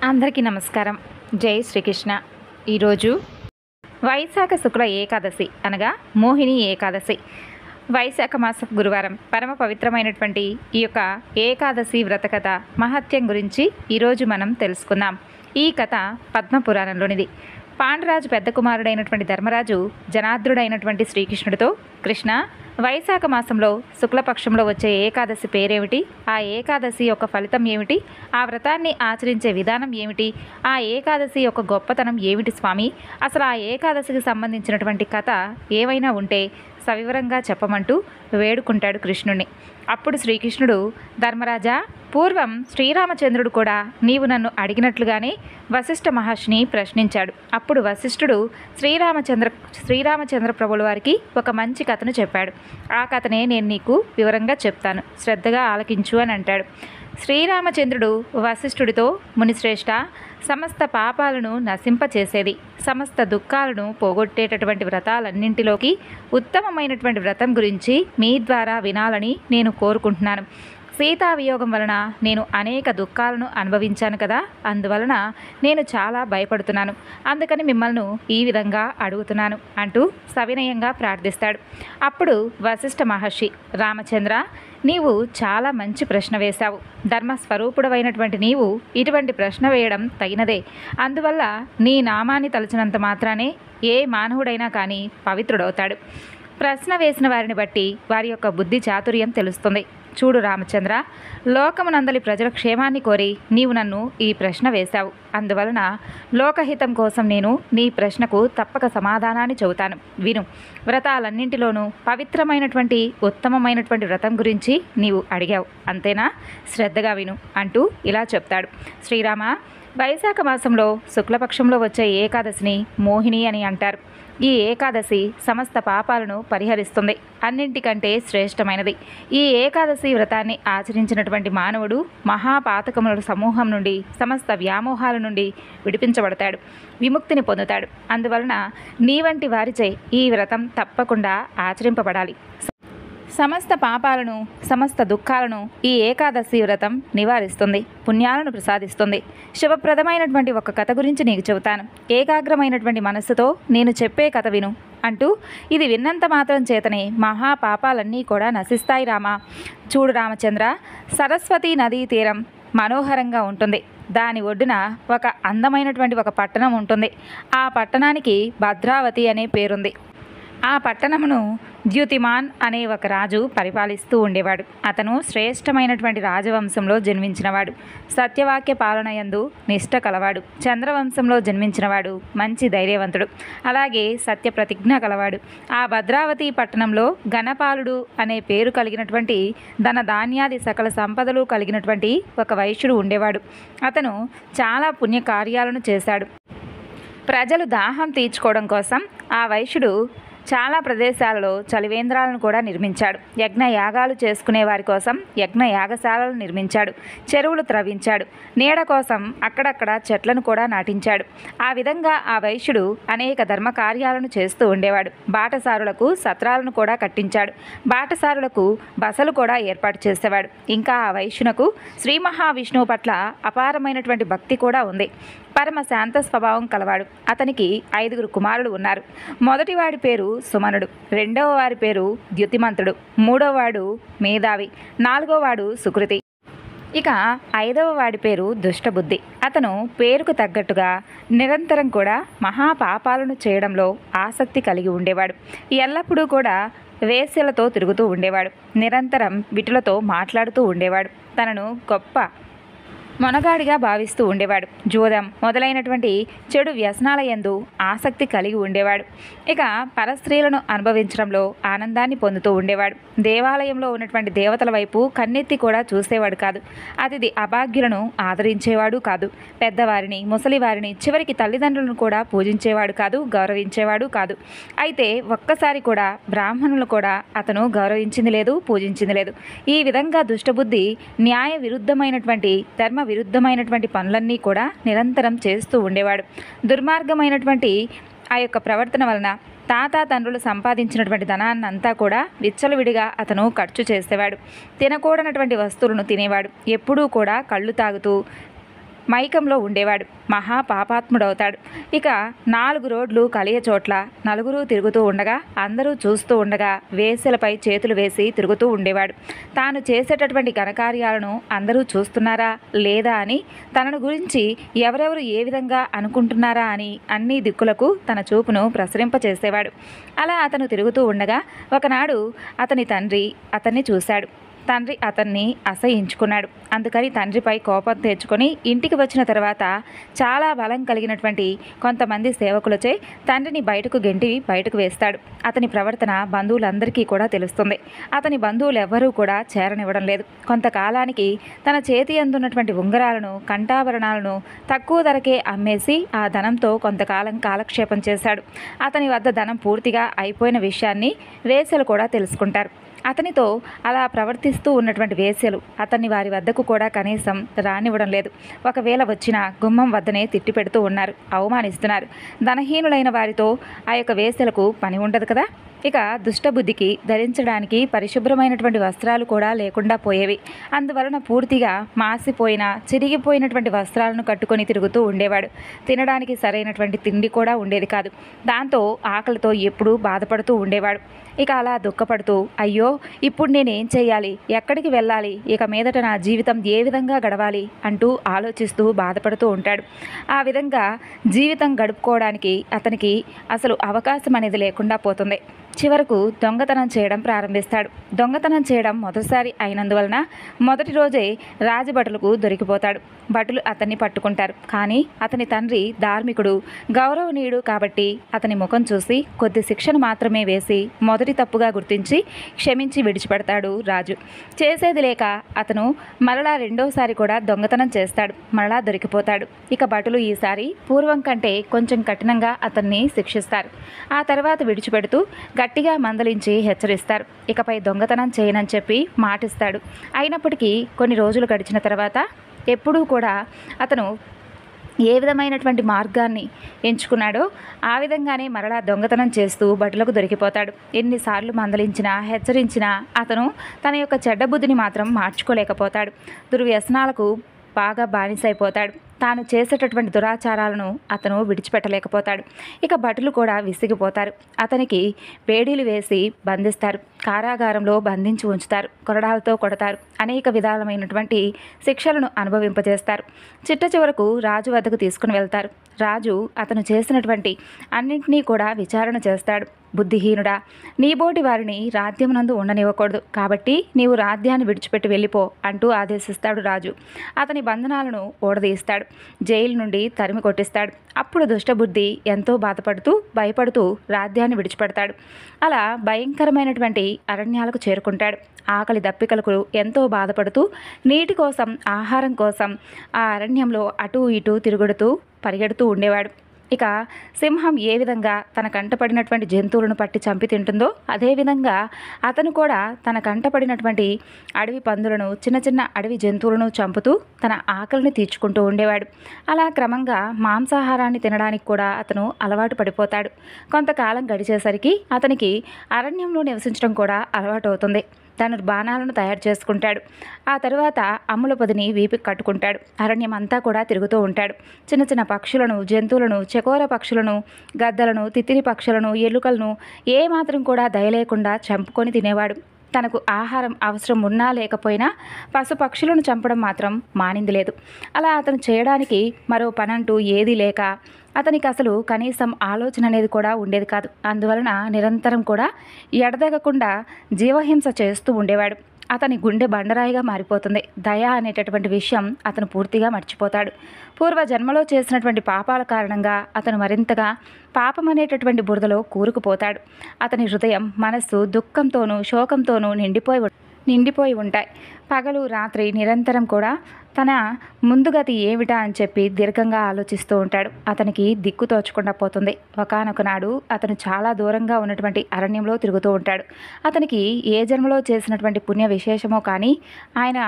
అందరికీ నమస్కారం. జై శ్రీకృష్ణ. ఈరోజు వైశాఖ శుక్ల ఏకాదశి అనగా మోహిని ఏకాదశి. వైశాఖ మాస గురువారం పరమ పవిత్రమైనటువంటి ఈ యొక్క ఏకాదశి వ్రతకథ మహత్యం గురించి ఈరోజు మనం తెలుసుకుందాం. ఈ కథ పద్మపురాణంలోనిది. పాండురాజు పెద్ద కుమారుడైనటువంటి ధర్మరాజు జనార్దుడైనటువంటి శ్రీకృష్ణుడితో, కృష్ణ, వైశాఖ మాసంలో శుక్లపక్షంలో వచ్చే ఏకాదశి పేరేమిటి, ఆ ఏకాదశి యొక్క ఫలితం ఏమిటి, ఆ వ్రతాన్ని ఆచరించే విధానం ఏమిటి, ఆ ఏకాదశి యొక్క గొప్పతనం ఏమిటి స్వామి, అసలు ఆ ఏకాదశికి సంబంధించినటువంటి కథ ఏమైనా ఉంటే సవివరంగా చెప్పమంటూ వేడుకుంటాడు కృష్ణుణ్ణి. అప్పుడు శ్రీకృష్ణుడు, ధర్మరాజా, పూర్వం శ్రీరామచంద్రుడు కూడా నీవు నన్ను అడిగినట్లుగానే వశిష్ఠ మహర్షిని ప్రశ్నించాడు. అప్పుడు వశిష్ఠుడు శ్రీరామచంద్ర ప్రభుల వారికి ఒక మంచి కథను చెప్పాడు. ఆ కథనే నేను నీకు వివరంగా చెప్తాను, శ్రద్ధగా ఆలకించు అని అంటాడు. శ్రీరామచంద్రుడు వశిష్ఠుడితో, మునిశ్రేష్ఠ, సమస్త పాపాలను నశింపచేసేది, సమస్త దుఃఖాలను పోగొట్టేటటువంటి వ్రతాలన్నింటిలోకి ఉత్తమమైనటువంటి వ్రతం గురించి మీ ద్వారా వినాలని నేను కోరుకుంటున్నాను. సీతావియోగం వలన నేను అనేక దుఃఖాలను అనుభవించాను కదా, అందువలన నేను చాలా భయపడుతున్నాను. అందుకని మిమ్మల్ని ఈ విధంగా అడుగుతున్నాను అంటూ సవినయంగా ప్రార్థిస్తాడు. అప్పుడు వశిష్ఠ మహర్షి, రామచంద్ర, నీవు చాలా మంచి ప్రశ్న వేశావు. ధర్మస్వరూపుడవైనటువంటి నీవు ఇటువంటి ప్రశ్న వేయడం తగినదే. అందువల్ల నీ నామాన్ని తలచినంత మాత్రానే ఏ మానవుడైనా కానీ పవిత్రుడవుతాడు. ప్రశ్న వేసిన వారిని బట్టి వారి యొక్క బుద్ధి చాతుర్యం తెలుస్తుంది. చూడు రామచంద్ర, లోకమునందలి ప్రజల క్షేమాన్ని కోరి నీవు నన్ను ఈ ప్రశ్న వేశావు. అందువలన లోకహితం కోసం నేను నీ ప్రశ్నకు తప్పక సమాధానాన్ని చెబుతాను. విను. వ్రతాలన్నింటిలోనూ పవిత్రమైనటువంటి ఉత్తమమైనటువంటి వ్రతం గురించి నీవు అడిగావు, అంతేనా? శ్రద్ధగా విను అంటూ ఇలా చెప్తాడు. శ్రీరామ, వైశాఖ మాసంలో శుక్లపక్షంలో వచ్చే ఏకాదశిని మోహిని అని అంటారు. ఈ ఏకాదశి సమస్త పాపాలను పరిహరిస్తుంది, అన్నింటికంటే శ్రేష్టమైనది. ఈ ఏకాదశి వ్రతాన్ని ఆచరించినటువంటి మానవుడు మహాపాతకముల సమూహం నుండి, సమస్త వ్యామోహాల నుండి విడిపించబడతాడు, విముక్తిని పొందుతాడు. అందువలన నీ వంటి వారిచే ఈ వ్రతం తప్పకుండా ఆచరింపబడాలి. సమస్త పాపాలను, సమస్త దుఃఖాలను ఈ ఏకాదశి వ్రతం నివారిస్తుంది, పుణ్యాలను ప్రసాదిస్తుంది. శుభప్రదమైనటువంటి ఒక కథ గురించి నీకు చెబుతాను. ఏకాగ్రమైనటువంటి మనస్సుతో నేను చెప్పే కథ విను అంటూ, ఇది విన్నంత మాత్రం చేతనే మహాపాపాలన్నీ కూడా నశిస్తాయి రామా. చూడు రామచంద్ర, సరస్వతీ నదీ తీరం మనోహరంగా ఉంటుంది. దాని ఒడ్డున ఒక అందమైనటువంటి ఒక పట్టణం ఉంటుంది. ఆ పట్టణానికి భద్రావతి అనే పేరుంది. ఆ పట్టణమును ద్యుతిమాన్ అనే ఒక రాజు పరిపాలిస్తూ ఉండేవాడు. అతను శ్రేష్టమైనటువంటి రాజవంశంలో జన్మించినవాడు. సత్యవాక్య పాలనయందు నిష్ట కలవాడు. చంద్రవంశంలో జన్మించినవాడు. మంచి ధైర్యవంతుడు, అలాగే సత్య ప్రతిజ్ఞ కలవాడు. ఆ భద్రావతి పట్టణంలో గణపాలుడు అనే పేరు కలిగినటువంటి ధన ధాన్యాది సకల సంపదలు కలిగినటువంటి ఒక వైశ్యుడు ఉండేవాడు. అతను చాలా పుణ్యకార్యాలను చేశాడు. ప్రజలు దాహం తీర్చుకోవడం కోసం ఆ వైశ్యుడు చాలా ప్రదేశాలలో చలివేంద్రాలను కూడా నిర్మించాడు. యజ్ఞ యాగాలు చేసుకునే వారి కోసం యజ్ఞ యాగశాలలు నిర్మించాడు. చెరువులు త్రవ్వించాడు. నీడ కోసం అక్కడక్కడ చెట్లను కూడా నాటించాడు. ఆ విధంగా ఆ వైశ్యుడు అనేక ధర్మ కార్యాలను చేస్తూ ఉండేవాడు. బాటసారులకు సత్రాలను కూడా కట్టించాడు. బాటసారులకు బసలు కూడా ఏర్పాటు చేసేవాడు. ఇంకా ఆ వైశ్యునకు శ్రీ మహావిష్ణువు పట్ల అపారమైనటువంటి భక్తి కూడా ఉంది. పరమ శాంత స్వభావం కలవాడు. అతనికి 5 కుమారులు ఉన్నారు. మొదటివాడి పేరు సుమనుడు, రెండవ వారి పేరు ద్యుతిమంతుడు, మూడవవాడు మేధావి, నాలుగోవాడు సుకృతి, ఇక 5వ వాడి పేరు దుష్టబుద్ధి. అతను పేరుకు తగ్గట్టుగా నిరంతరం కూడా మహాపాపాలను చేయడంలో ఆసక్తి కలిగి ఉండేవాడు. ఎల్లప్పుడూ కూడా వేశ్యలతో తిరుగుతూ ఉండేవాడు. నిరంతరం విటులతో మాట్లాడుతూ ఉండేవాడు. తనను గొప్ప మొనగాడిగా భావిస్తూ ఉండేవాడు. జూదం మొదలైనటువంటి చెడు వ్యసనాల యందు ఆసక్తి కలిగి ఉండేవాడు. ఇక పరస్త్రీలను అనుభవించడంలో ఆనందాన్ని పొందుతూ ఉండేవాడు. దేవాలయంలో ఉన్నటువంటి దేవతల వైపు కన్నెత్తి కూడా చూసేవాడు కాదు. అతిథి అభాగ్యులను ఆదరించేవాడు కాదు. పెద్దవారిని, ముసలివారిని, చివరికి తల్లిదండ్రులను కూడా పూజించేవాడు కాదు, గౌరవించేవాడు కాదు. అయితే ఒక్కసారి కూడా బ్రాహ్మణులు కూడా అతను గౌరవించింది లేదు, పూజించింది లేదు. ఈ విధంగా దుష్టబుద్ధి న్యాయ విరుద్ధమైనటువంటి, ధర్మ విరుద్ధమైనటువంటి పనులన్నీ కూడా నిరంతరం చేస్తూ ఉండేవాడు. దుర్మార్గమైనటువంటి ఆ యొక్క ప్రవర్తన వలన తాతాతండ్రులు సంపాదించినటువంటి ధనాన్నంతా కూడా విచ్చలవిడిగా అతను ఖర్చు చేసేవాడు. తినకూడనటువంటి వస్తువులను తినేవాడు. ఎప్పుడూ కూడా కళ్ళు తాగుతూ మైకంలో ఉండేవాడు. మహా పాపాత్ముడవుతాడు. ఇక 4 రోడ్లు కలియ చోట్ల నలుగురు తిరుగుతూ ఉండగా అందరూ చూస్తూ ఉండగా వేశ్యలపై చేతులు వేసి తిరుగుతూ ఉండేవాడు. తాను చేసేటటువంటి ఘనకార్యాలను అందరూ చూస్తున్నారా లేదా అని, తనను గురించి ఎవరెవరు ఏ విధంగా అనుకుంటున్నారా అని అన్ని దిక్కులకు తన చూపును ప్రసరింపచేసేవాడు. అలా అతను తిరుగుతూ ఉండగా ఒకనాడు అతని తండ్రి అతన్ని చూశాడు. తండ్రి అతన్ని అసహించుకున్నాడు. అందుకని తండ్రిపై కోపం తెచ్చుకొని ఇంటికి వచ్చిన తర్వాత చాలా బలం కలిగినటువంటి కొంతమంది సేవకులచే తండ్రిని బయటకు వేస్తాడు. అతని ప్రవర్తన బంధువులందరికీ కూడా తెలుస్తుంది. అతని బంధువులు ఎవ్వరూ కూడా చేరనివ్వడం లేదు. కొంతకాలానికి తన చేతి అందున్నటువంటి ఉంగరాలను, కంఠాభరణాలను తక్కువ ధరకే అమ్మేసి ఆ ధనంతో కొంతకాలం కాలక్షేపం చేశాడు. అతని వద్ద ధనం పూర్తిగా అయిపోయిన విషయాన్ని వేశ్యలు కూడా తెలుసుకుంటారు. అతనితో అలా ప్రవర్తిస్తూ ఉన్నటువంటి వేశ్యలు అతన్ని వారి వద్దకు కూడా కనీసం రానివ్వడం లేదు. ఒకవేళ వచ్చినా గుమ్మం వద్దనే తిట్టి పెడుతూ ఉన్నారు, అవమానిస్తున్నారు. ధనహీనులైన వారితో ఆ యొక్క వేశ్యలకు పని ఉండదు కదా. ఇక దుష్టబుద్ధికి ధరించడానికి పరిశుభ్రమైనటువంటి వస్త్రాలు కూడా లేకుండా పోయేవి. అందువలన పూర్తిగా మాసిపోయిన, చిరిగిపోయినటువంటి వస్త్రాలను కట్టుకొని తిరుగుతూ ఉండేవాడు. తినడానికి సరైనటువంటి తిండి కూడా ఉండేది కాదు. దాంతో ఆకలితో ఎప్పుడూ బాధపడుతూ ఉండేవాడు. ఇక అలా దుఃఖపడుతూ, అయ్యో ఇప్పుడు నేనేం చేయాలి, ఎక్కడికి వెళ్ళాలి, ఇక మీదట నా జీవితం ఏ విధంగా గడవాలి అంటూ ఆలోచిస్తూ బాధపడుతూ ఉంటాడు. ఆ విధంగా జీవితం గడుపుకోవడానికి అతనికి అసలు అవకాశం అనేది లేకుండా పోతుంది. చివరకు దొంగతనం చేయడం ప్రారంభిస్తాడు. దొంగతనం చేయడం మొదటిసారి అయినందువలన మొదటి రోజే రాజభటులకు దొరికిపోతాడు. భటులు అతన్ని పట్టుకుంటారు. కానీ అతని తండ్రి ధార్మికుడు, గౌరవనీయుడు కాబట్టి అతని ముఖం చూసి కొద్ది శిక్షను మాత్రమే వేసి మొదటి తప్పుగా గుర్తించి క్షమించి విడిచిపెడతాడు రాజు. చేసేది లేక అతను మరలా రెండోసారి కూడా దొంగతనం చేస్తాడు. మరలా దొరికిపోతాడు. ఇక భటులు ఈసారి పూర్వం కంటే కొంచెం కఠినంగా అతన్ని శిక్షిస్తారు. ఆ తర్వాత విడిచిపెడుతూ గట్టిగా మందలించి హెచ్చరిస్తారు. ఇకపై దొంగతనం చేయనని చెప్పి మాటిస్తాడు. అయినప్పటికీ కొన్ని రోజులు గడిచిన తర్వాత ఎప్పుడూ కూడా అతను ఏ విధమైనటువంటి మార్గాన్ని ఎంచుకున్నాడో ఆ విధంగానే మరలా దొంగతనం చేస్తూ భటులకు దొరికిపోతాడు. ఎన్నిసార్లు మందలించినా, హెచ్చరించినా అతను తన యొక్క చెడ్డ బుద్ధిని మాత్రం మార్చుకోలేకపోతాడు. దుర్వ్యసనాలకు బాగా బానిసైపోతాడు. తాను చేసేటటువంటి దురాచారాలను అతను విడిచిపెట్టలేకపోతాడు. ఇక భటులు కూడా విసిగిపోతారు. అతనికి పేడీలు వేసి బంధిస్తారు. కారాగారంలో బంధించి ఉంచుతారు. కొరడాలతో కొడతారు. అనేక విధాలమైనటువంటి శిక్షలను అనుభవింపజేస్తారు. చిట్ట చివరకు రాజు వద్దకు తీసుకుని వెళ్తారు. రాజు అతను చేసినటువంటి అన్నింటినీ కూడా విచారణ చేస్తాడు. బుద్ధిహీనుడా, నీబోటి వారిని రాజ్యమునందు ఉండనివ్వకూడదు, కాబట్టి నీవు రాజ్యాన్ని విడిచిపెట్టి వెళ్ళిపో అంటూ ఆదేశిస్తాడు రాజు. అతని బంధనాలను ఓడదీస్తాడు. జైలు నుండి తరిమి కొట్టిస్తాడు. అప్పుడు దుష్టబుద్ధి ఎంతో బాధపడుతూ భయపడుతూ రాజ్యాన్ని విడిచిపెడతాడు. అలా భయంకరమైనటువంటి అరణ్యాలకు చేరుకుంటాడు. ఆకలి దప్పికలకు ఎంతో బాధపడుతూ నీటి కోసం, ఆహారం కోసం ఆ అరణ్యంలో అటూ ఇటూ తిరుగుడుతూ పరిగెడుతూ ఉండేవాడు. ఇక సింహం ఏ విధంగా తన కంటపడినటువంటి జంతువులను పట్టి చంపి తింటుందో అదేవిధంగా అతను కూడా తన కంటపడినటువంటి అడవి పందులను, చిన్న చిన్న అడవి జంతువులను చంపుతూ తన ఆకలిని తీర్చుకుంటూ ఉండేవాడు. అలా క్రమంగా మాంసాహారాన్ని తినడానికి కూడా అతను అలవాటు పడిపోతాడు. కొంతకాలం గడిచేసరికి అతనికి అరణ్యంలో నివసించడం కూడా అలవాటు అవుతుంది. తను బాణాలను తయారు చేసుకుంటాడు. ఆ తరువాత అమ్ముల పొదిని వీపికి కట్టుకుంటాడు. అరణ్యం అంతా కూడా తిరుగుతూ ఉంటాడు. చిన్న చిన్న పక్షులను, జంతువులను, చకోర పక్షులను, గద్దలను, తిత్తిరి పక్షులను, ఎలుకలను ఏమాత్రం కూడా దయలేకుండా చంపుకొని తినేవాడు. తనకు ఆహారం అవసరం ఉన్నా లేకపోయినా పశుపక్షులను చంపడం మాత్రం మానింది లేదు. అలా అతను చేయడానికి మరో పనంటూ ఏదీ లేక అతనికి అసలు కనీసం ఆలోచన అనేది కూడా ఉండేది కాదు. అందువలన నిరంతరం కూడా ఎడతెగకుండా జీవహింస చేస్తూ ఉండేవాడు. అతని గుండె బండరాయిగా మారిపోతుంది. దయ అనేటటువంటి విషయం అతను పూర్తిగా మర్చిపోతాడు. పూర్వ జన్మలో చేసినటువంటి పాపాల కారణంగా అతను మరింతగా పాపం అనేటటువంటి బురదలో కూరుకుపోతాడు. అతని హృదయం, మనస్సు దుఃఖంతోనూ శోకంతోనూ నిండిపోయి ఉంటాయి. పగలు రాత్రి నిరంతరం కూడా తన ముందుగతి ఏమిటా అని చెప్పి దీర్ఘంగా ఆలోచిస్తూ ఉంటాడు. అతనికి దిక్కు తోచకుండా పోతుంది. ఒకానొక నాడు అతను చాలా దూరంగా ఉన్నటువంటి అరణ్యంలో తిరుగుతూ ఉంటాడు. అతనికి ఏ జన్మలో చేసినటువంటి పుణ్య విశేషమో కానీ ఆయన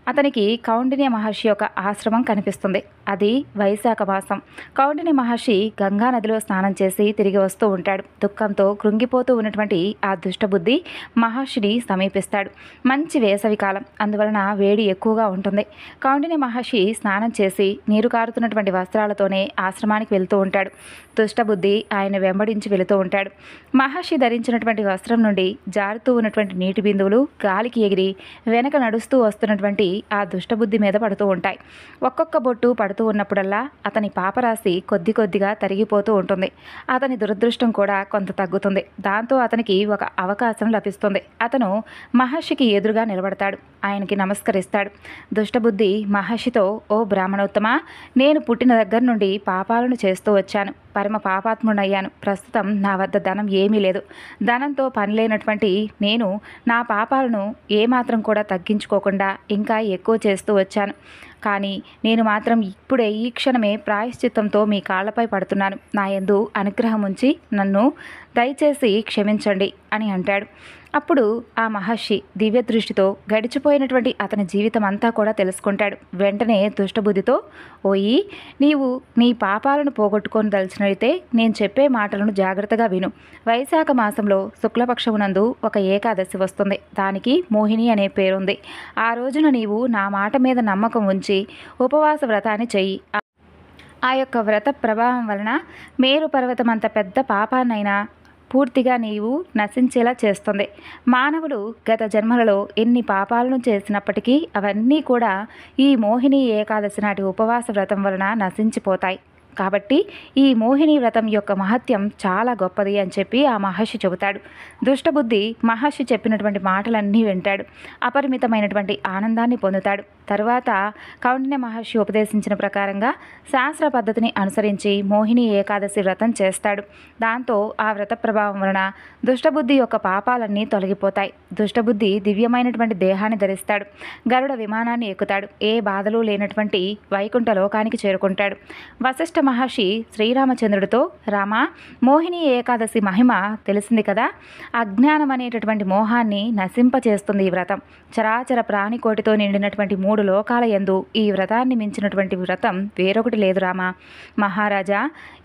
అతనికి కౌండిన్య మహర్షి యొక్క ఆశ్రమం కనిపిస్తుంది. అది వైశాఖ మాసం. కౌండిన్య మహర్షి గంగా నదిలో స్నానం చేసి తిరిగి వస్తూ ఉంటాడు. దుఃఖంతో కృంగిపోతూ ఉన్నటువంటి ఆ దుష్టబుద్ధి మహర్షిని సమీపిస్తాడు. మంచి వేసవి కాలం, అందువలన వేడి ఎక్కువగా ఉంటుంది. కౌండిన్య మహర్షి స్నానం చేసి నీరు కారుతున్నటువంటి వస్త్రాలతోనే ఆశ్రమానికి వెళ్తూ ఉంటాడు. దుష్టబుద్ధి ఆయన వెంబడించి వెళుతూ ఉంటాడు. మహర్షి ధరించినటువంటి వస్త్రం నుండి జారుతూ ఉన్నటువంటి నీటి బిందువులు గాలికి ఎగిరి వెనక నడుస్తూ వస్తున్నటువంటి ఆ దుష్టబుద్ధి మీద పడుతూ ఉంటాయి. ఒక్కొక్క బొట్టు పడుతూ ఉన్నప్పుడల్లా అతని పాపరాశి కొద్ది కొద్దిగా తరిగిపోతూ ఉంటుంది. అతని దురదృష్టం కూడా కొంత తగ్గుతుంది. దాంతో అతనికి ఒక అవకాశం లభిస్తుంది. అతను మహర్షికి ఎదురుగా నిలబడతాడు. ఆయనకి నమస్కరిస్తాడు. దుష్టబుద్ధి మహర్షితో, ఓ బ్రాహ్మణోత్తమ, నేను పుట్టిన దగ్గర నుండి పాపాలను చేస్తూ వచ్చాను. పరమ పాపాత్ముడయ్యాను. ప్రస్తుతం నా వద్ద ధనం ఏమీ లేదు. ధనంతో పని లేనటువంటి నేను నా పాపాలను ఏమాత్రం కూడా తగ్గించుకోకుండా ఇంకా ఎక్కువ చేస్తూ వచ్చాను. కానీ నేను మాత్రం ఇప్పుడే ఈ క్షణమే ప్రాయశ్చిత్తంతో మీ కాళ్లపై పడుతున్నాను. నా యందు అనుగ్రహం ఉంచి నన్ను దయచేసి క్షమించండి అని అంటాడు. అప్పుడు ఆ మహర్షి దివ్య దృష్టితో గడిచిపోయినటువంటి అతని జీవితం అంతా కూడా తెలుసుకుంటాడు. వెంటనే దుష్టబుద్ధితో, ఓయి, నీవు నీ పాపాలను పోగొట్టుకొని దలిచినైతే నేను చెప్పే మాటలను జాగ్రత్తగా విను. వైశాఖ మాసంలో శుక్లపక్షమునందు ఒక ఏకాదశి వస్తుంది. దానికి మోహిని అనే పేరుంది. ఆ రోజున నీవు నా మాట మీద నమ్మకం ఉంచి ఉపవాస వ్రతాన్ని చెయ్యి. ఆ యొక్క వ్రత ప్రభావం వలన మేరు పర్వతం అంత పెద్ద పాపాన్నైనా పూర్తిగా నీవు నశించేలా చేస్తుంది. మానవులు గత జన్మలలో ఎన్ని పాపాలను చేసినప్పటికీ అవన్నీ కూడా ఈ మోహిని ఏకాదశి నాటి ఉపవాస వ్రతం వలన నశించిపోతాయి. కాబట్టి ఈ మోహిని వ్రతం యొక్క మహత్యం చాలా గొప్పది అని చెప్పి ఆ మహర్షి చెబుతాడు. దుష్టబుద్ధి మహర్షి చెప్పినటువంటి మాటలన్నీ వింటాడు. అపరిమితమైనటువంటి ఆనందాన్ని పొందుతాడు. తరువాత కౌండిన్య మహర్షి ఉపదేశించిన ప్రకారంగా శాస్త్ర పద్ధతిని అనుసరించి మోహిని ఏకాదశి వ్రతం చేస్తాడు. దాంతో ఆ వ్రత ప్రభావం వలన దుష్టబుద్ధి యొక్క పాపాలన్నీ తొలగిపోతాయి. దుష్టబుద్ధి దివ్యమైనటువంటి దేహాన్ని ధరిస్తాడు. గరుడ విమానాన్ని ఎక్కుతాడు. ఏ బాధలు లేనటువంటి వైకుంఠ లోకానికి చేరుకుంటాడు. వశిష్ఠ మహర్షి శ్రీరామచంద్రుడితో, రామ, మోహిని ఏకాదశి మహిమ తెలిసింది కదా. అజ్ఞానం అనేటటువంటి మోహాన్ని నశింపచేస్తుంది ఈ వ్రతం. చరాచర ప్రాణికోటితో నిండినటువంటి 3 లోకాల యందు ఈ వ్రతాన్ని మించినటువంటి వ్రతం వేరొకటి లేదు రామా. మహారాజా,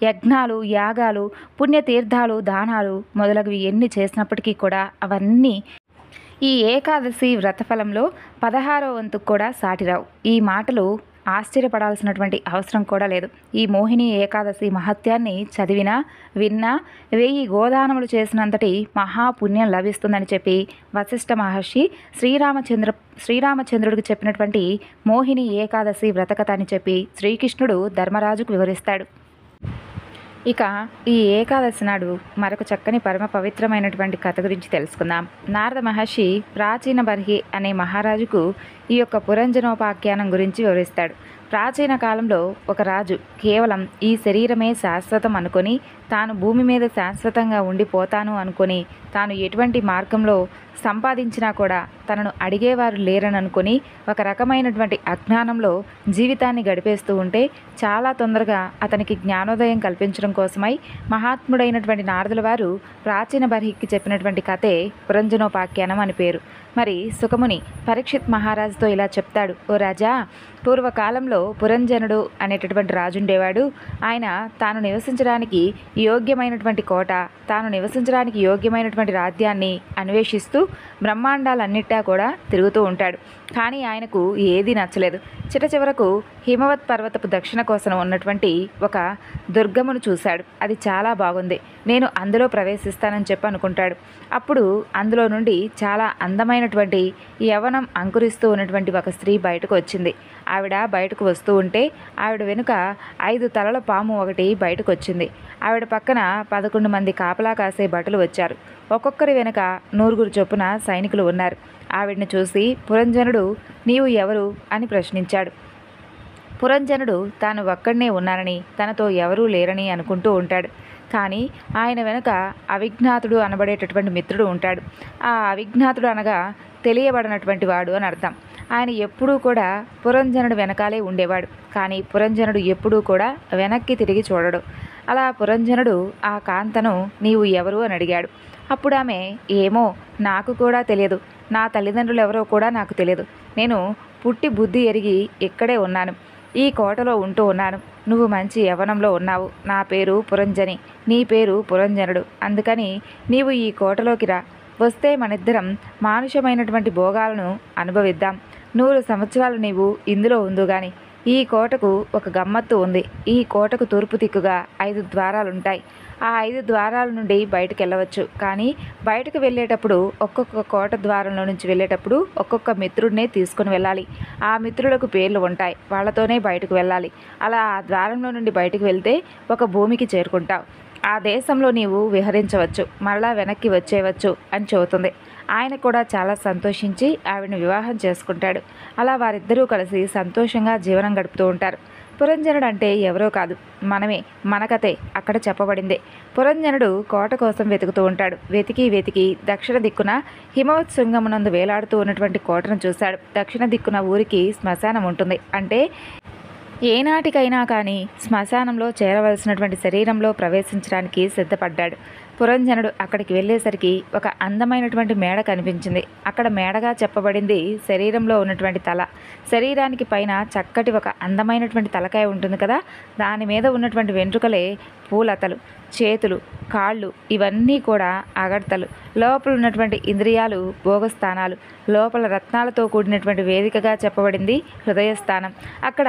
యజ్ఞాలు, యాగాలు, పుణ్యతీర్థాలు, దానాలు మొదలగువి ఎన్ని చేసినప్పటికీ కూడా అవన్నీ ఈ ఏకాదశి వ్రతఫలంలో 16వ వంతుకు కూడా సాటిరావు. ఈ మాటలు ఆశ్చర్యపడాల్సినటువంటి అవసరం కూడా లేదు. ఈ మోహిని ఏకాదశి మహత్యాన్ని చదివినా విన్నా 1000 గోదానములు చేసినంతటి మహాపుణ్యం లభిస్తుందని చెప్పి వశిష్ఠ మహర్షి శ్రీరామచంద్రుడికి చెప్పినటువంటి మోహిని ఏకాదశి వ్రతకథ అని చెప్పి శ్రీకృష్ణుడు ధర్మరాజుకు వివరిస్తాడు. ఇక ఈ ఏకాదశి నాడు మరొక చక్కని పరమ పవిత్రమైనటువంటి కథ గురించి తెలుసుకుందాం. నారద మహర్షి ప్రాచీన బర్హి అనే మహారాజుకు ఈ యొక్క పురంజనోపాఖ్యానం గురించి వివరిస్తాడు. ప్రాచీన కాలంలో ఒక రాజు కేవలం ఈ శరీరమే శాశ్వతం అనుకొని, తాను భూమి మీద శాశ్వతంగా ఉండిపోతాను అనుకొని, తాను ఎటువంటి మార్గంలో సంపాదించినా కూడా తనను అడిగేవారు లేరని అనుకొని ఒక రకమైనటువంటి అజ్ఞానంలో జీవితాన్ని గడిపేస్తూ ఉంటే, చాలా తొందరగా అతనికి జ్ఞానోదయం కల్పించడం కోసమై మహాత్ముడైనటువంటి నారదుల వారు ప్రాచీన బర్హికి చెప్పినటువంటి కథే పురంజనోపాఖ్యానం అని పేరు. మరి సుఖముని పరీక్షిత్ మహారాజుతో ఇలా చెప్తాడు. ఓ రాజా, పూర్వకాలంలో పురంజనుడు అనేటటువంటి రాజుండేవాడు. ఆయన తాను నివసించడానికి యోగ్యమైనటువంటి కోట, తాను నివసించడానికి యోగ్యమైనటువంటి రాజ్యాన్ని అన్వేషిస్తూ బ్రహ్మాండాలన్నిటా కూడా తిరుగుతూ ఉంటాడు. కానీ ఆయనకు ఏదీ నచ్చలేదు. చివరకు హిమవత్ పర్వతపు దక్షిణ కోసం ఉన్నటువంటి ఒక దుర్గమును చూశాడు. అది చాలా బాగుంది, నేను అందులో ప్రవేశిస్తానని చెప్పి అనుకుంటాడు. అప్పుడు అందులో నుండి చాలా అందమైనటువంటి యవ్వనం అంకురిస్తూ ఉన్నటువంటి ఒక స్త్రీ బయటకు వచ్చింది. ఆవిడ బయటకు వస్తూ ఉంటే ఆవిడ వెనుక 5 తలల పాము ఒకటి బయటకు వచ్చింది. ఆవిడ పక్కన 11 మంది కాపలా కాసే భటులు వచ్చారు. ఒక్కొక్కరి వెనుక 100 చొప్పున సైనికులు ఉన్నారు. ఆవిడని చూసి పురంజనుడు, నీవు ఎవరు అని ప్రశ్నించాడు. పురంజనుడు తాను ఒక్కడనే ఉన్నానని, తనతో ఎవరూ లేరని అనుకుంటూ ఉంటాడు. కానీ ఆయన వెనుక అవిజ్ఞాతుడు అనబడేటటువంటి మిత్రుడు ఉంటాడు. ఆ అవిజ్ఞాతుడు అనగా తెలియబడినటువంటి వాడు అని అర్థం. ఆయన ఎప్పుడూ కూడా పురంజనుడు వెనకాలే ఉండేవాడు. కానీ పురంజనుడు ఎప్పుడూ కూడా వెనక్కి తిరిగి చూడడు. అలా పురంజనుడు ఆ కాంతను, నీవు ఎవరు అని అడిగాడు. అప్పుడు ఆమె, ఏమో నాకు కూడా తెలియదు, నా తల్లిదండ్రులు ఎవరో కూడా నాకు తెలియదు, నేను పుట్టి బుద్ధి ఎరిగి ఇక్కడే ఉన్నాను. ఈ కోటలో ఉంటూ ఉన్నాను. నువ్వు మంచి యవ్వనంలో ఉన్నావు. నా పేరు పురంజని, నీ పేరు పురంజనుడు. అందుకని నీవు ఈ కోటలోకి రా. వస్తే మనిద్దరం మానుషమైనటువంటి భోగాలను అనుభవిద్దాం. 100 సంవత్సరాలు నీవు ఇందులో ఉందు గాని. ఈ కోటకు ఒక గమ్మత్తు ఉంది. ఈ కోటకు తూర్పు దిక్కుగా 5 ద్వారాలుంటాయి. ఆ 5 ద్వారాల నుండి బయటకు వెళ్ళవచ్చు. కానీ బయటకు వెళ్ళేటప్పుడు ఒక్కొక్క కోట ద్వారంలో నుంచి వెళ్ళేటప్పుడు ఒక్కొక్క మిత్రుడినే తీసుకుని వెళ్ళాలి. ఆ మిత్రులకు పేర్లు ఉంటాయి. వాళ్ళతోనే బయటకు వెళ్ళాలి. అలా ఆ ద్వారంలో నుండి బయటకు వెళ్తే ఒక భూమికి చేరుకుంటావు. ఆ దేశంలో నీవు విహరించవచ్చు, మరలా వెనక్కి వచ్చేయవచ్చు అని చెబుతుంది. ఆయన కూడా చాలా సంతోషించి ఆవిడని వివాహం చేసుకుంటాడు. అలా వారిద్దరూ కలిసి సంతోషంగా జీవనం గడుపుతూ ఉంటారు. పురంజనుడు అంటే ఎవరో కాదు, మనమే, మన కథే అక్కడ చెప్పబడిందే. పురంజనుడు కోట కోసం వెతుకుతూ ఉంటాడు. వెతికి దక్షిణ దిక్కున హిమవత్ శృంగమునందు వేలాడుతూ ఉన్నటువంటి కోటను చూశాడు. దక్షిణ దిక్కున ఊరికి శ్మశానం ఉంటుంది. అంటే ఏనాటికైనా కానీ శ్మశానంలో చేరవలసినటువంటి శరీరంలో ప్రవేశించడానికి సిద్ధపడ్డాడు. పురంజనుడు అక్కడికి వెళ్ళేసరికి ఒక అందమైనటువంటి మేడ కనిపించింది. అక్కడ మేడగా చెప్పబడింది శరీరంలో ఉన్నటువంటి తల. శరీరానికి పైన చక్కటి ఒక అందమైనటువంటి తలకాయ ఉంటుంది కదా, దాని మీద ఉన్నటువంటి వెంట్రుకలే పూలతలు, చేతులు, కాళ్ళు ఇవన్నీ కూడా అగడ్తలు. లోపల ఉన్నటువంటి ఇంద్రియాలు భోగస్థానాలు. లోపల రత్నాలతో కూడినటువంటి వేదికగా చెప్పబడింది హృదయస్థానం. అక్కడ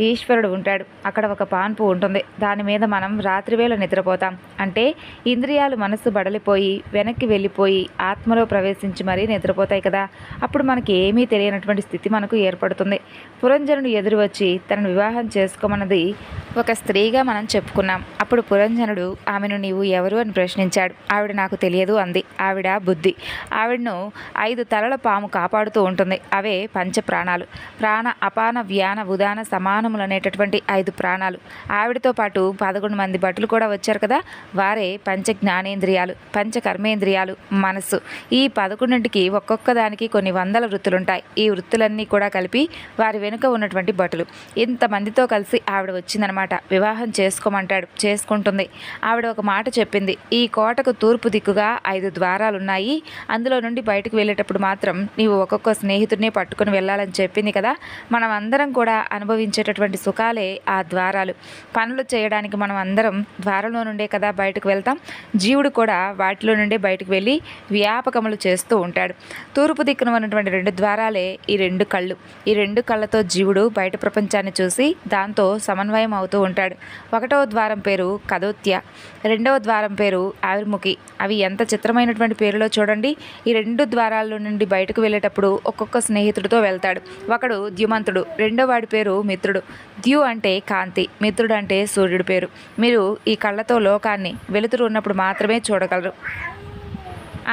ఈశ్వరుడు ఉంటాడు. అక్కడ ఒక పాన్పు ఉంటుంది. దాని మీద మనం రాత్రివేళ నిద్రపోతాం. అంటే ఇంద్రియాలు మనస్సు బడలిపోయి వెనక్కి వెళ్ళిపోయి ఆత్మలో ప్రవేశించి మరీ నిద్రపోతాయి కదా. అప్పుడు మనకి ఏమీ తెలియనటువంటి స్థితి మనకు ఏర్పడుతుంది. పురంజనుడు ఎదురు వచ్చి తనను వివాహం చేసుకోమన్నది ఒక స్త్రీగా మనం చెప్పుకున్నాం. అప్పుడు పురంజనుడు ఆమెను నీవు ఎవరు అని ప్రశ్నించాడు. ఆవిడ నాకు తెలియదు అంది. ఆవిడ బుద్ధి. ఆవిడను 5 తలల పాము కాపాడుతూ ఉంటుంది. అవే పంచప్రాణాలు. ప్రాణ అపాన వ్యాన ఉదాన సమానములు అనేటటువంటి 5 ప్రాణాలు. ఆవిడతో పాటు 11 మంది భటులు కూడా వచ్చారు కదా, వారే పంచ జ్ఞానేంద్రియాలు, పంచ కర్మేంద్రియాలు, మనస్సు. ఈ 11కి ఒక్కొక్క దానికి కొన్ని వందల వృత్తులుంటాయి. ఈ వృత్తులన్నీ కూడా కలిపి వారి వెనుక ఉన్నటువంటి భటులు. ఇంతమందితో కలిసి ఆవిడ వచ్చిందనమాట. వివాహం చేసుకోమంటాడు. చేసుకుంటుంది. ఆవిడ ఒక మాట చెప్పింది. ఈ కోటకు తూర్పు దిక్కుగా 5 ద్వారాలున్నాయి. అందులో నుండి బయటకు వెళ్ళేటప్పుడు మాత్రం నీవు ఒక్కొక్క స్నేహితుడిని పట్టుకుని వెళ్ళాలని చెప్పింది కదా. మనం అందరం కూడా అనుభవించేటటువంటి సుఖాలే ఆ ద్వారాలు. పనులు చేయడానికి మనం అందరం ద్వారంలో నుండే కదా బయటకు వెళ్తాం. జీవుడు కూడా వాటిలో నుండే బయటకు వెళ్ళి వ్యాపకములు చేస్తూ ఉంటాడు. తూర్పు దిక్కున ఉన్నటువంటి 2 ద్వారాలే ఈ 2 కళ్ళు. ఈ 2 కళ్ళతో జీవుడు బయట ప్రపంచాన్ని చూసి దాంతో సమన్వయం అవుతూ ఉంటాడు. 1వ ద్వారం పేరు కదోత్య, 2వ ద్వారం పేరు ఆవిర్ముఖి. అవి ఎంత చిత్రమైనటువంటి పేరులో చూడండి. ఈ 2 ద్వారాల నుండి బయటకు వెళ్ళేటప్పుడు ఒక్కొక్క స్నేహితుడితో వెళ్తాడు. ఒకడు ద్యుమంతుడు, రెండో వాడి పేరు మిత్రుడు. ద్యు అంటే కాంతి, మిత్రుడు అంటే సూర్యుడి పేరు. మీరు ఈ కళ్ళతో లోకాన్ని వెలుతురు ఉన్నప్పుడు మాత్రమే చూడగలరు.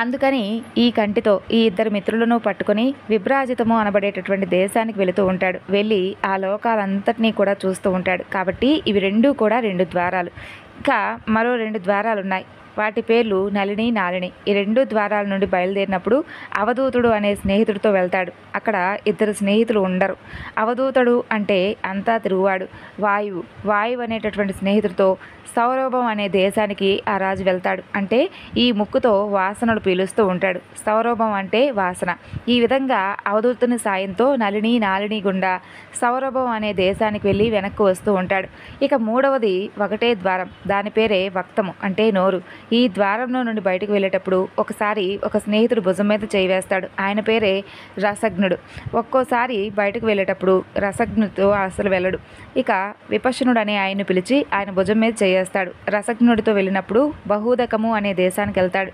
అందుకని ఈ కంటితో ఈ 2 మిత్రులను పట్టుకొని విభ్రాజితము అనబడేటటువంటి దేశానికి వెళుతూ ఉంటాడు. వెళ్ళి ఆ లోకాలంతటినీ కూడా చూస్తూ ఉంటాడు. కాబట్టి ఇవి 2 కూడా 2 ద్వారాలు. ఇంకా మరో 2 ద్వారాలు ఉన్నాయి. వాటి పేర్లు నళిని, నాలిని. ఈ 2 ద్వారాల నుండి బయలుదేరినప్పుడు అవధూతుడు అనే స్నేహితుడితో వెళ్తాడు. అక్కడ 2 స్నేహితులు ఉండరు. అవధూతుడు అంటే అంతా తిరుగువాడు. వాయువు అనేటటువంటి స్నేహితుడితో సౌరభం అనే దేశానికి ఆ రాజు వెళ్తాడు. అంటే ఈ ముక్కుతో వాసనలు పీలుస్తూ ఉంటాడు. సౌరభం అంటే వాసన. ఈ విధంగా అవధూతుని సాయంతో నళిని, నాలిని గుండా సౌరభం అనే దేశానికి వెళ్ళి వెనక్కి వస్తూ ఉంటాడు. ఇక 3వది ఒకటే ద్వారం. దాని పేరే వక్తము అంటే నోరు. ఈ ద్వారంలో నుండి బయటకు వెళ్ళేటప్పుడు ఒకసారి ఒక స్నేహితుడు భుజం మీద చేయి వేస్తాడు. ఆయన పేరే రసజ్ఞుడు. ఒక్కోసారి బయటకు వెళ్ళేటప్పుడు రసజ్ఞుడితో అసలు వెళ్ళడు. ఇక విపశ్యనుడు అనే ఆయన్ని పిలిచి ఆయన భుజం మీద చేయేస్తాడు. రసజ్ఞుడితో వెళ్ళినప్పుడు బహూదకము అనే దేశానికి వెళ్తాడు.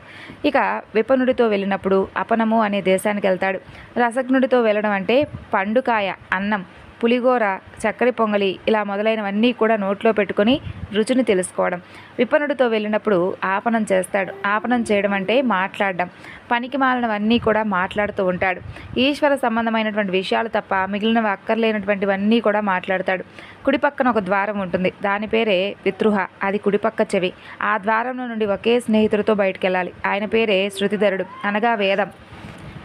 ఇక విపనుడితో వెళ్ళినప్పుడు అపనము అనే దేశానికి వెళ్తాడు. రసజ్ఞుడితో వెళ్ళడం అంటే పండుకాయ, అన్నం, పులిగోర, చక్కెర పొంగలి ఇలా మొదలైనవన్నీ కూడా నోట్లో పెట్టుకొని రుచిని తెలుసుకోవడం. విపనుడితో వెళ్ళినప్పుడు ఆపనం చేస్తాడు. ఆపనం చేయడం అంటే మాట్లాడడం. పనికి మాలినవన్నీ కూడా మాట్లాడుతూ ఉంటాడు. ఈశ్వర సంబంధమైనటువంటి విషయాలు తప్ప మిగిలినవి అక్కర్లేనటువంటివన్నీ కూడా మాట్లాడతాడు. కుడిపక్కన ఒక ద్వారం ఉంటుంది. దాని పేరే వితృహ. అది కుడిపక్క చెవి. ఆ ద్వారంలో నుండి ఒకే స్నేహితుడితో బయటికి వెళ్ళాలి. ఆయన పేరే శృతిధరుడు అనగా వేదం.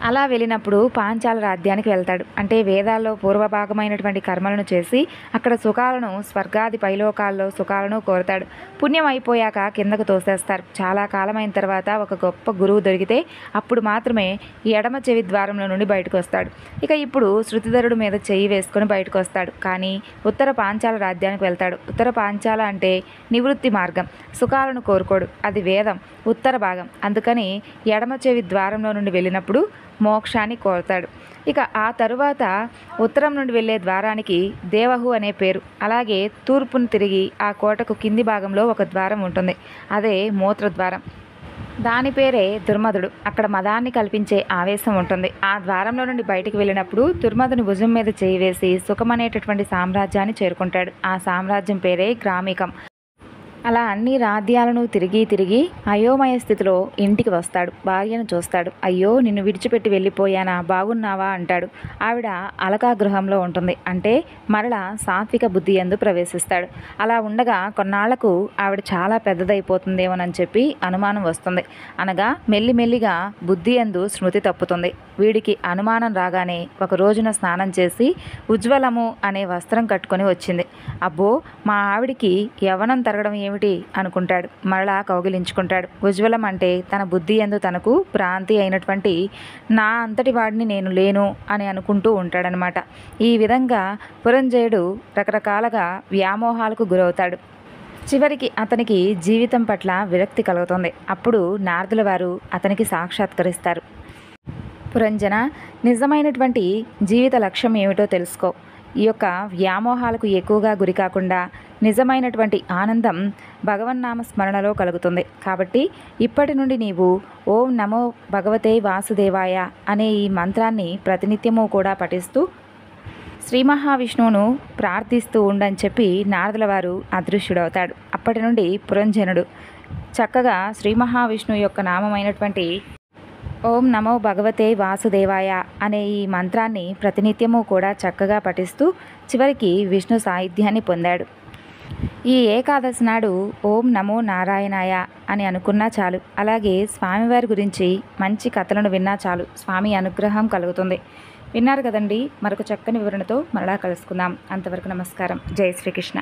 అలా వెళ్ళినప్పుడు పాంచాల రాజ్యానికి వెళ్తాడు. అంటే వేదాల్లో పూర్వభాగమైనటువంటి కర్మలను చేసి అక్కడ సుఖాలను, స్వర్గాది పైలోకాల్లో సుఖాలను కోరతాడు. పుణ్యం అయిపోయాక కిందకు తోసేస్తారు. చాలా కాలమైన తర్వాత ఒక గొప్ప గురువు దొరికితే అప్పుడు మాత్రమే ఈ ఎడమ చెవి ద్వారంలో నుండి బయటకు వస్తాడు. ఇక ఇప్పుడు శృతిధరుడు మీద చెయ్యి వేసుకొని బయటకు వస్తాడు. కానీ ఉత్తర పాంచాల రాజ్యానికి వెళ్తాడు. ఉత్తర పాంచాల అంటే నివృత్తి మార్గం, సుఖాలను కోరుకోడు. అది వేదం ఉత్తర భాగం. అందుకని ఎడమ చెవి ద్వారంలో నుండి వెళ్ళినప్పుడు మోక్షాన్ని కోరుతాడు. ఇక ఆ తరువాత ఉత్తరం నుండి వెళ్ళే ద్వారానికి దేవహు అనే పేరు. అలాగే తూర్పును తిరిగి ఆ కోటకు కింది భాగంలో ఒక ద్వారం ఉంటుంది. అదే మూత్రద్వారం. దాని పేరే దుర్మధుడు. అక్కడ మదాన్ని కల్పించే ఆవేశం ఉంటుంది. ఆ ద్వారంలో నుండి బయటికి వెళ్ళినప్పుడు దుర్మధుని భుజం మీద చేయి వేసి సుఖమనేటటువంటి సామ్రాజ్యాన్ని చేరుకుంటాడు. ఆ సామ్రాజ్యం పేరే గ్రామికం. అలా అన్ని రాజ్యాలను తిరిగి తిరిగి అయోమయ స్థితిలో ఇంటికి వస్తాడు. భార్యను చూస్తాడు. అయ్యో నిన్ను విడిచిపెట్టి వెళ్ళిపోయానా, బాగున్నావా అంటాడు. ఆవిడ అలకా గృహంలో ఉంటుంది. అంటే మరలా సాత్విక బుద్ధి యందు ప్రవేశిస్తాడు. అలా ఉండగా కొన్నాళ్లకు ఆవిడ చాలా పెద్దదైపోతుందేమోనని చెప్పి అనుమానం వస్తుంది. అనగా మెల్లిమెల్లిగా బుద్ధి యందు స్మృతి తప్పుతుంది. వీడికి అనుమానం రాగానే ఒక రోజున స్నానం చేసి ఉజ్వలము అనే వస్త్రం కట్టుకొని వచ్చింది. అబ్బో మా ఆవిడికి యవ్వనం తరగడం ఏమిటి అనుకుంటాడు. మరలా కౌగిలించుకుంటాడు. ఉజ్వలం అంటే తన బుద్ధి యందు తనకు భ్రాంతి అయినటువంటి నా అంతటి వాడిని నేను లేను అని అనుకుంటూ ఉంటాడనమాట. ఈ విధంగా పురంజయుడు రకరకాలుగా వ్యామోహాలకు గురవుతాడు. చివరికి అతనికి జీవితం పట్ల విరక్తి కలుగుతుంది. అప్పుడు నారదుల వారు అతనికి సాక్షాత్కరిస్తారు. పురంజన, నిజమైనటువంటి జీవిత లక్ష్యం ఏమిటో తెలుసుకో. ఈ యొక్క వ్యామోహాలకు ఎక్కువగా గురి కాకుండా నిజమైనటువంటి ఆనందం భగవన్నామ స్మరణలో కలుగుతుంది. కాబట్టి ఇప్పటి నుండి నీవు ఓం నమో భగవతే వాసుదేవాయ అనే ఈ మంత్రాన్ని ప్రతినిత్యము కూడా పఠిస్తూ శ్రీ మహావిష్ణువును ప్రార్థిస్తూ ఉండని చెప్పి నారదుల వారు అదృశ్యుడవుతాడు. అప్పటి నుండి పురంజనుడు చక్కగా శ్రీ మహావిష్ణువు యొక్క నామమైనటువంటి ఓం నమో భగవతే వాసుదేవాయ అనే ఈ మంత్రాన్ని ప్రతినిత్యము కూడా చక్కగా పఠిస్తూ చివరికి విష్ణు సాహిత్యాన్ని పొందాడు. ఈ ఏకాదశి నాడు ఓం నమో నారాయణాయ అని అనుకున్నా చాలు. అలాగే స్వామివారి గురించి మంచి కథలను విన్నా చాలు, స్వామి అనుగ్రహం కలుగుతుంది. విన్నారు కదండి. మరొక చక్కని వివరణతో మరలా కలుసుకుందాం. అంతవరకు నమస్కారం. జై శ్రీకృష్ణ.